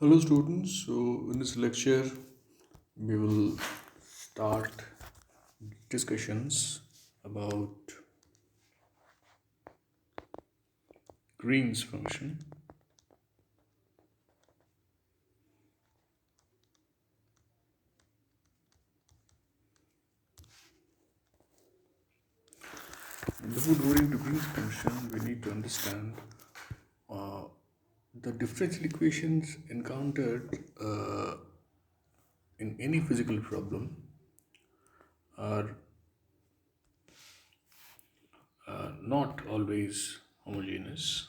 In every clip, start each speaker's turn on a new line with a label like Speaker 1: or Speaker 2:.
Speaker 1: Hello, students. So, in this lecture, we will start discussions about Green's function. Before going to Green's function, we need to understand uh, the differential equations encountered in any physical problem are not always homogeneous.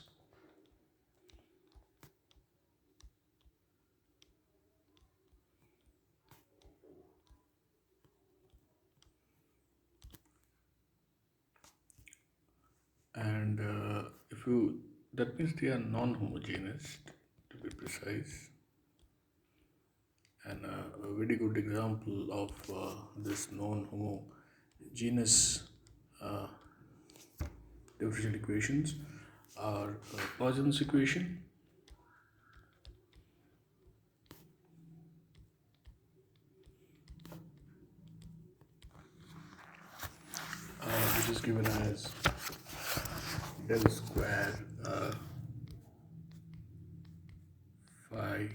Speaker 1: And if you that means they are non-homogeneous, to be precise. And a very good example of this non-homogeneous uh, differential equations are Poisson's equation, which is given as del square phi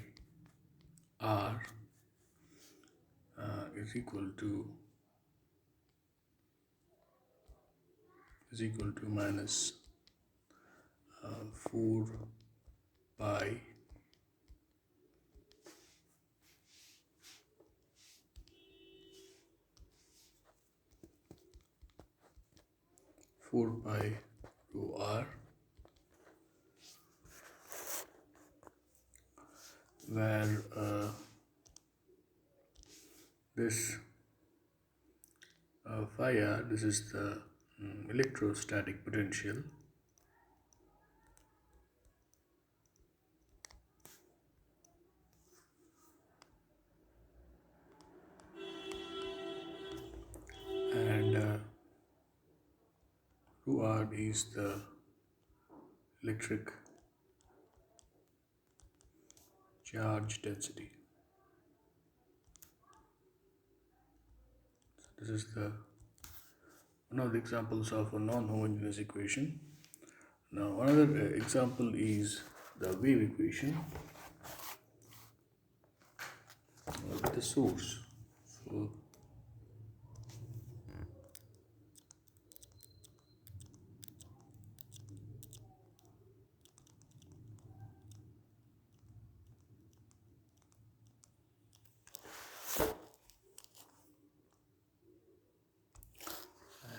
Speaker 1: r is equal to minus 4 pi 4 pi rho r, where this phi r, this is the electrostatic potential, and rho r is the electric charge density. This is the one of the examples of a non-homogeneous equation. Now another example is the wave equation with the source. So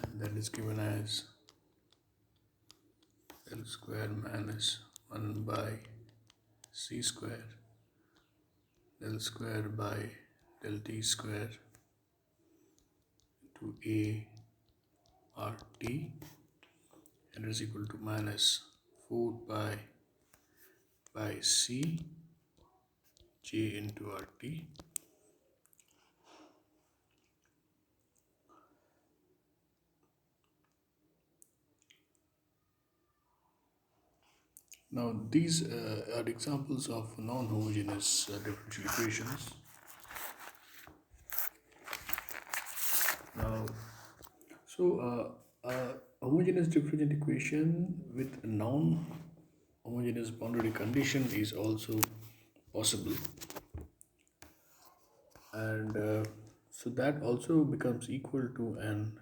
Speaker 1: and that is given as L square minus 1 by c square del square by del t square to a r t, and is equal to minus 4 pi by c j into rt. Now these are examples of non-homogeneous differential equations. Now, a homogeneous differential equation with a non-homogeneous boundary condition is also possible, and so that also becomes equal to an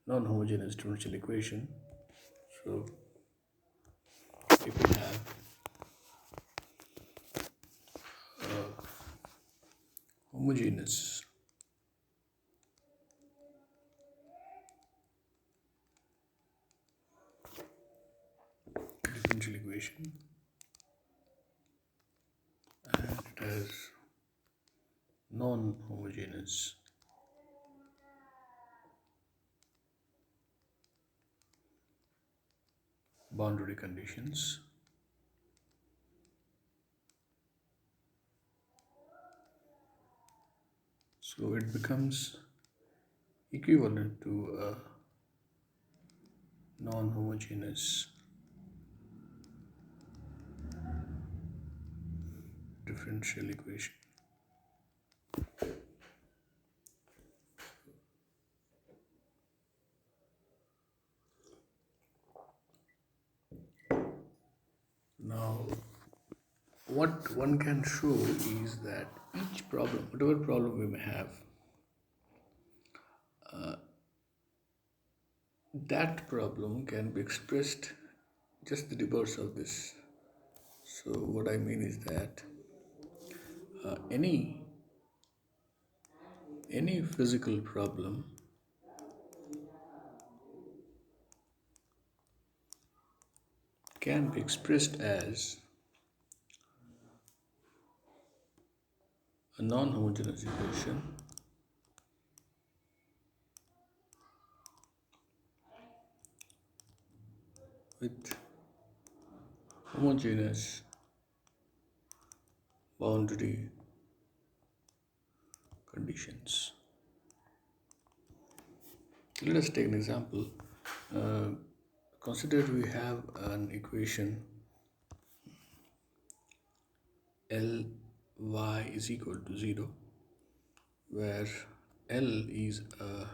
Speaker 1: non-homogeneous differential equation. So if we have homogeneous differential equation and it has non-homogeneous boundary conditions, so it becomes equivalent to a non-homogeneous differential equation. Now, what one can show is that each problem, whatever problem we may have, that problem can be expressed just the reverse of this. So, what I mean is that any physical problem can be expressed as a non-homogeneous equation with homogeneous boundary conditions. Let us take an example. Uh, Consider we have an equation Ly is equal to 0, where L is a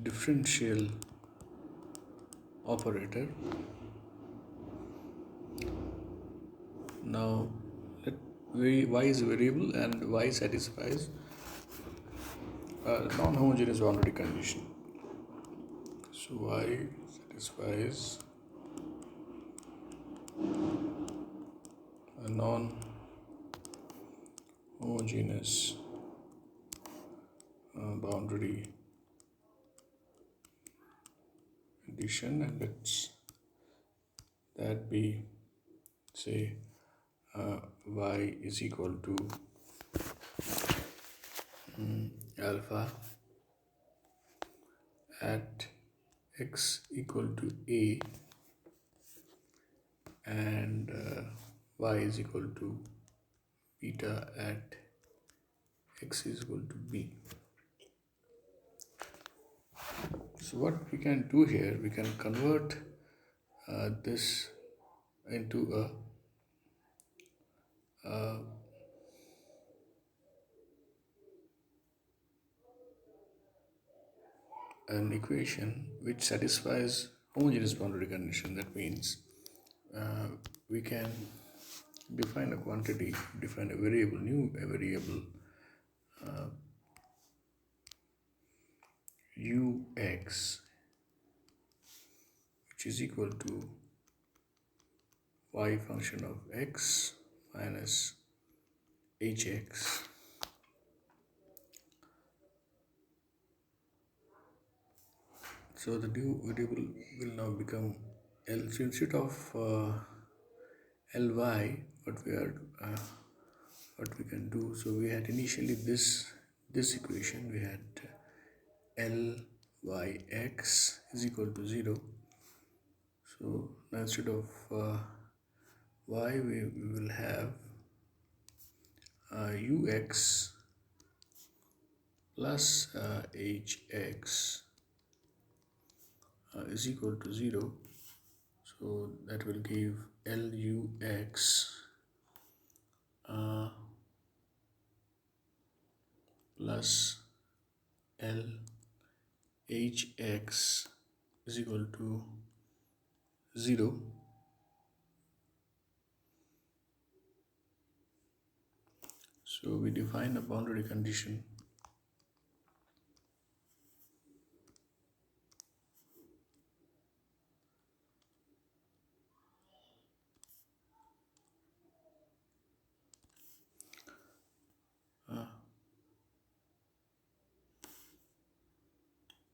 Speaker 1: differential operator. Now, y is a variable and y satisfies a non-homogeneous boundary condition. So y satisfies a non-homogeneous boundary condition, and let's that be, say, y is equal to alpha at x equal to a, and y is equal to beta at x is equal to b. So what we can do here, we can convert this into an equation which satisfies homogeneous boundary condition. That means we can define a quantity, define a variable, a variable ux, which is equal to y function of x minus hx. So the new variable will now become L. So instead of Ly, what we can do, so we had initially this equation, we had Lyx is equal to 0. So now instead of y, we will have ux plus hx is equal to 0. So that will give Lux plus LHX is equal to 0. So we define a boundary condition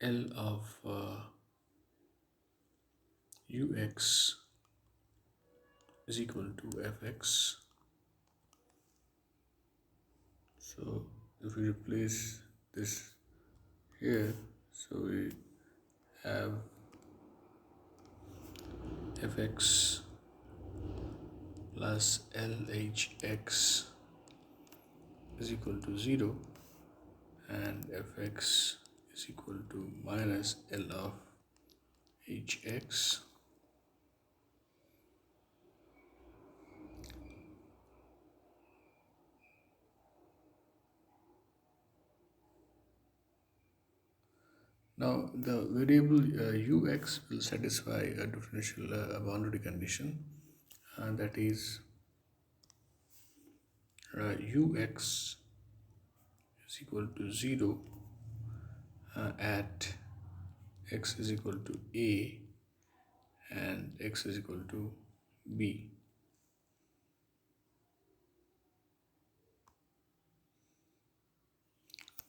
Speaker 1: L of Ux is equal to Fx. So if we replace this here, so we have Fx plus LHX is equal to 0, and Fx is equal to minus L of Hx. Now, the variable ux will satisfy a differential boundary condition, and that is ux is equal to 0 at x is equal to a and x is equal to b.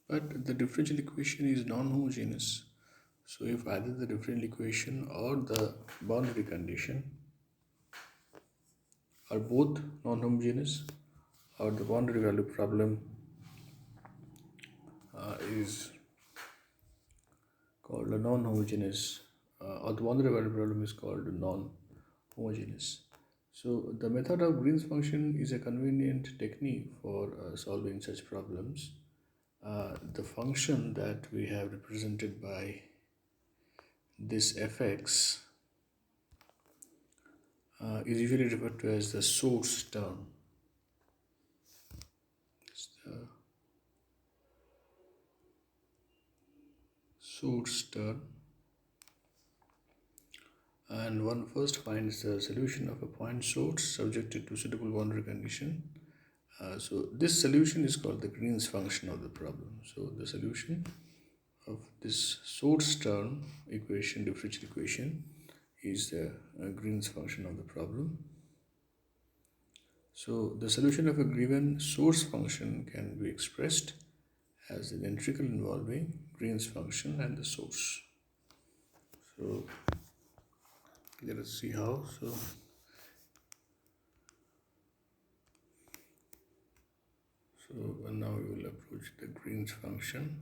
Speaker 1: But the differential equation is non-homogeneous. So if either the differential equation or the boundary condition are both non-homogeneous, or the boundary value problem is called a non-homogeneous, or the boundary value problem is called non-homogeneous. So the method of Green's function is a convenient technique for solving such problems. The function that we have represented by this fx is usually referred to as the source term. It's the source term, and one first finds the solution of a point source subjected to suitable boundary condition. So this solution is called the Green's function of the problem. So the solution of this source term equation, differential equation, is the Green's function of the problem. So the solution of a given source function can be expressed as an integral involving Green's function and the source. So let us see how. So now we will approach the Green's function,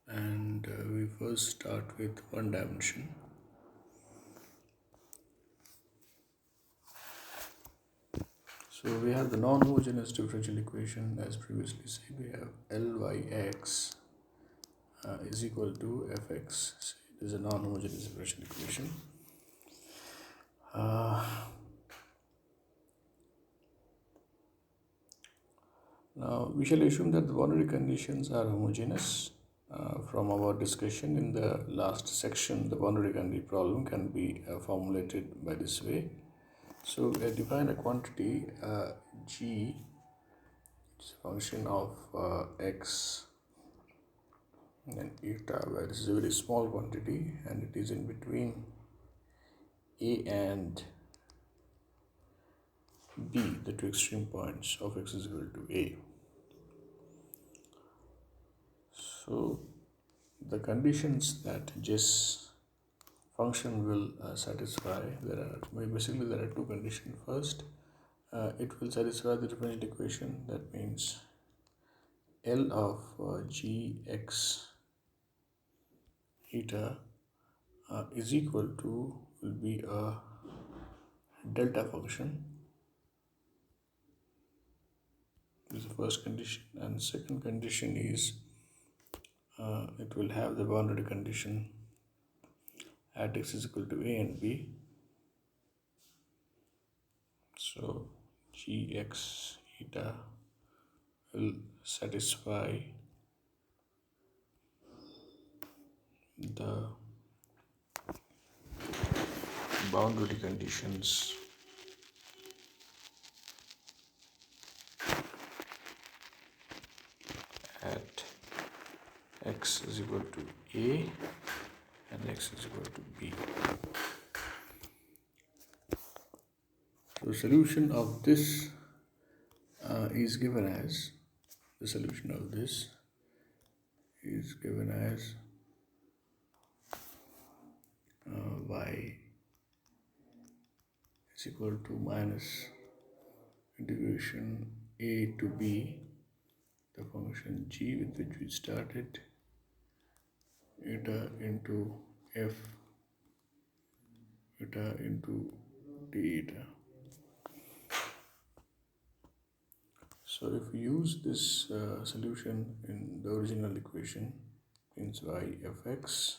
Speaker 1: and we first start with one dimension. So we have the non-homogeneous differential equation as previously said. We have Lyx is equal to fx. So it is a non-homogeneous differential equation. Now we shall assume that the boundary conditions are homogeneous. From our discussion in the last section, the boundary condition problem can be formulated by this way. So we define a quantity g, it's a function of x and eta, where this is a very small quantity and it is in between a and b, the two extreme points of x is equal to a. So the conditions that this function will satisfy, there are two conditions. First, it will satisfy the differential equation. That means L of gx eta is equal to, will be a delta function. This is the first condition, and second condition is it will have the boundary condition at x is equal to a and b. So gx eta will satisfy the boundary conditions at x is equal to a and x is equal to b. So solution of this is given as, the solution of this is given as y is equal to minus integration a to b, the function g with which we started, eta into f eta into d eta. So if we use this solution in the original equation, means y fx,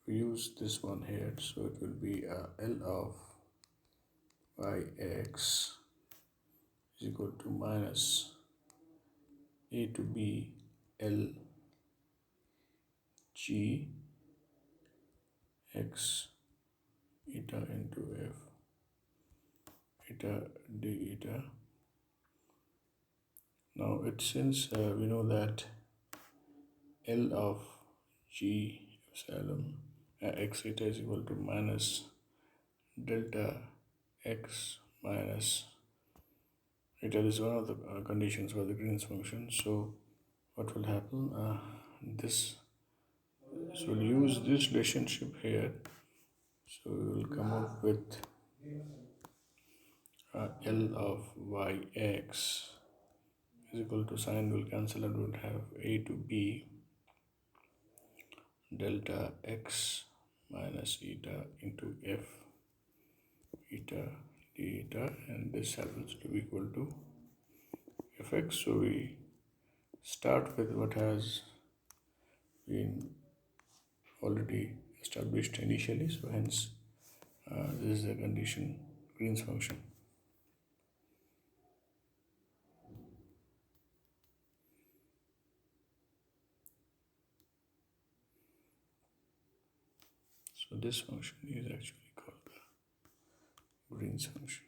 Speaker 1: we use this one here, so it will be L of yx is equal to minus a to b L G X eta into F eta d eta. Now since we know that L of G epsilon x eta is equal to minus delta x minus eta is one of the conditions for the Green's function. So what will happen? This so we'll use this relationship here. So we will come up with L of yx is equal to, sign will cancel and we'll have a to b delta x minus eta into f eta d eta, and this happens to be equal to fx. So we start with what has been already established initially. So hence this is the condition Green's function. So this function is actually called the Green's function.